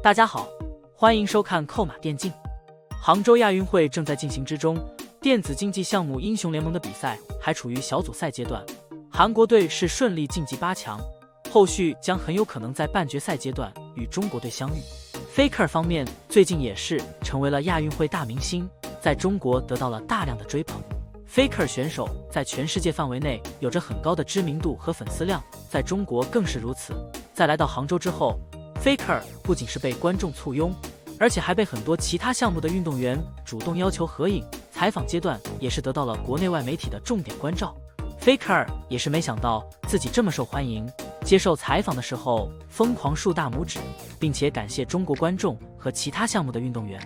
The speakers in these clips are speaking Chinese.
大家好，欢迎收看扣码电竞。杭州亚运会正在进行之中，电子竞技项目英雄联盟的比赛还处于小组赛阶段，韩国队是顺利晋级8强，后续将很有可能在半决赛阶段与中国队相遇。Faker 方面最近也是成为了亚运会大明星，在中国得到了大量的追捧。Faker 选手在全世界范围内有着很高的知名度和粉丝量，在中国更是如此。在来到杭州之后， Faker 不仅是被观众簇拥，而且还被很多其他项目的运动员主动要求合影，采访阶段也是得到了国内外媒体的重点关照。Faker 也是没想到自己这么受欢迎，接受采访的时候疯狂竖大拇指，并且感谢中国观众和其他项目的运动员。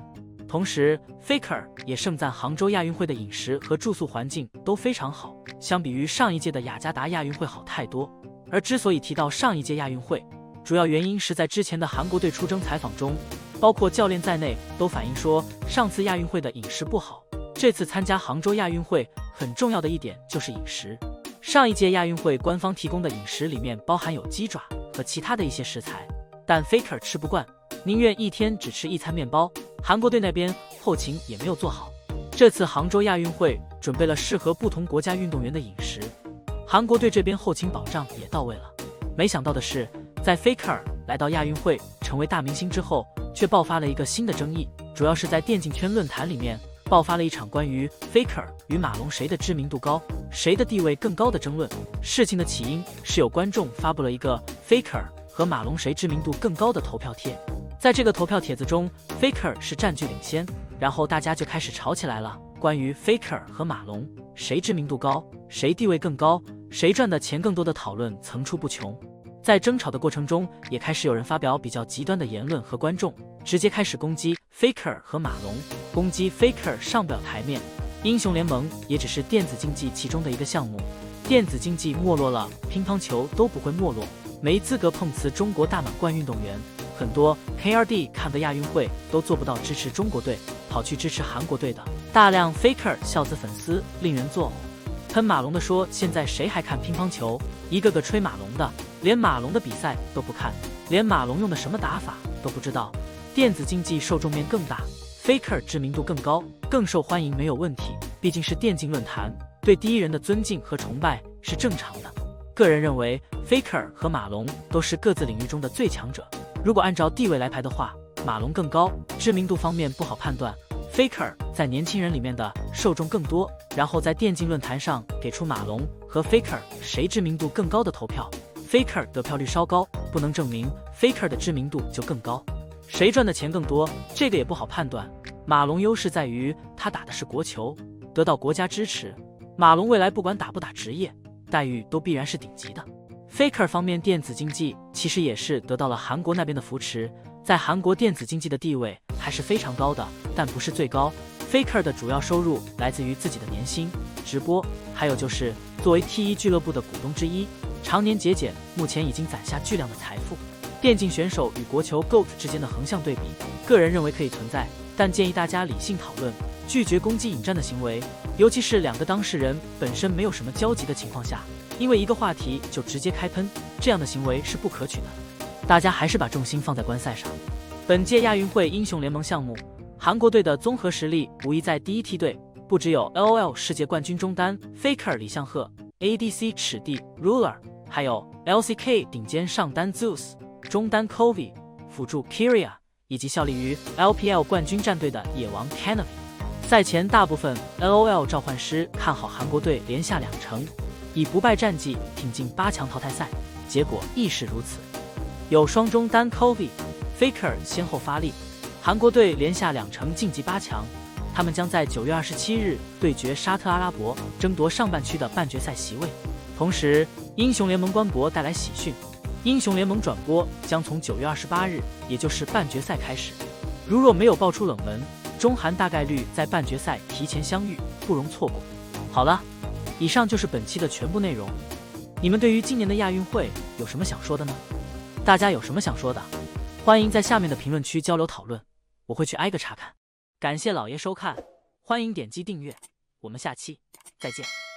同时 Faker 也盛赞杭州亚运会的饮食和住宿环境都非常好，相比于上一届的雅加达亚运会好太多。而之所以提到上一届亚运会，主要原因是在之前的韩国队出征采访中，包括教练在内都反映说上次亚运会的饮食不好，这次参加杭州亚运会很重要的一点就是饮食。上一届亚运会官方提供的饮食里面包含有鸡爪和其他的一些食材，但 Faker 吃不惯，宁愿一天只吃1餐面包。韩国队那边后勤也没有做好，这次杭州亚运会准备了适合不同国家运动员的饮食，韩国队这边后勤保障也到位了。没想到的是，在 Faker 来到亚运会成为大明星之后，却爆发了一个新的争议，主要是在电竞圈论坛里面爆发了一场关于 Faker 与马龙谁的知名度高，谁的地位更高的争论。事情的起因是有观众发布了一个 Faker 和马龙谁知名度更高的投票帖，在这个投票帖子中 Faker 是占据领先，然后大家就开始吵起来了，关于 Faker 和马龙谁知名度高，谁地位更高，谁赚的钱更多的讨论层出不穷。在争吵的过程中，也开始有人发表比较极端的言论和观众直接开始攻击 Faker 和马龙，攻击 Faker 上不了台面。英雄联盟也只是电子竞技其中的一个项目，电子竞技没落了，乒乓球都不会没落，没资格碰瓷中国大满贯运动员。很多 KRD 看的亚运会都做不到支持中国队，跑去支持韩国队的大量 Faker 孝子粉丝令人作呕。喷马龙的说现在谁还看乒乓球，一个个吹马龙的连马龙的比赛都不看，连马龙用的什么打法都不知道。电子竞技受众面更大， Faker 知名度更高，更受欢迎没有问题，毕竟是电竞论坛，对第一人的尊敬和崇拜是正常的。个人认为 Faker 和马龙都是各自领域中的最强者，如果按照地位来排的话，马龙更高，知名度方面不好判断。Faker 在年轻人里面的受众更多，然后在电竞论坛上给出马龙和 Faker 谁知名度更高的投票， Faker 得票率稍高，不能证明 Faker 的知名度就更高。谁赚的钱更多，这个也不好判断。马龙优势在于他打的是国球，得到国家支持，马龙未来不管打不打职业，待遇都必然是顶级的。Faker 方面电子竞技其实也是得到了韩国那边的扶持，在韩国电子竞技的地位还是非常高的，但不是最高。Faker 的主要收入来自于自己的年薪、直播，还有就是作为 T1 俱乐部的股东之一，常年节俭，目前已经攒下巨量的财富。电竞选手与国球 GOAT 之间的横向对比，个人认为可以存在，但建议大家理性讨论，拒绝攻击引战的行为，尤其是两个当事人本身没有什么交集的情况下，因为一个话题就直接开喷，这样的行为是不可取的。大家还是把重心放在观赛上。本届亚运会英雄联盟项目，韩国队的综合实力无疑在第一梯队，不只有 LOL 世界冠军中单 Faker 李相赫、ADC 齿地 Ruler， 还有 LCK 顶尖上单 Zeus、中单 Kovi、辅助 Kyria， 以及效力于 LPL 冠军战队的野王 Canopy。赛前大部分 LOL 召唤师看好韩国队连下2城，以不败战绩挺进8强淘汰赛，结果亦是如此。有双中单 Kovi、Faker 先后发力，韩国队连下2城晋级8强，他们将在9月27日对决沙特阿拉伯，争夺上半区的半决赛席位。同时，英雄联盟官博带来喜讯，英雄联盟转播将从9月28日，也就是半决赛开始。如若没有爆出冷门，中韩大概率在半决赛提前相遇，不容错过。好了，以上就是本期的全部内容。你们对于今年的亚运会有什么想说的呢？大家有什么想说的，欢迎在下面的评论区交流讨论，我会去挨个查看。感谢老爷收看，欢迎点击订阅，我们下期再见。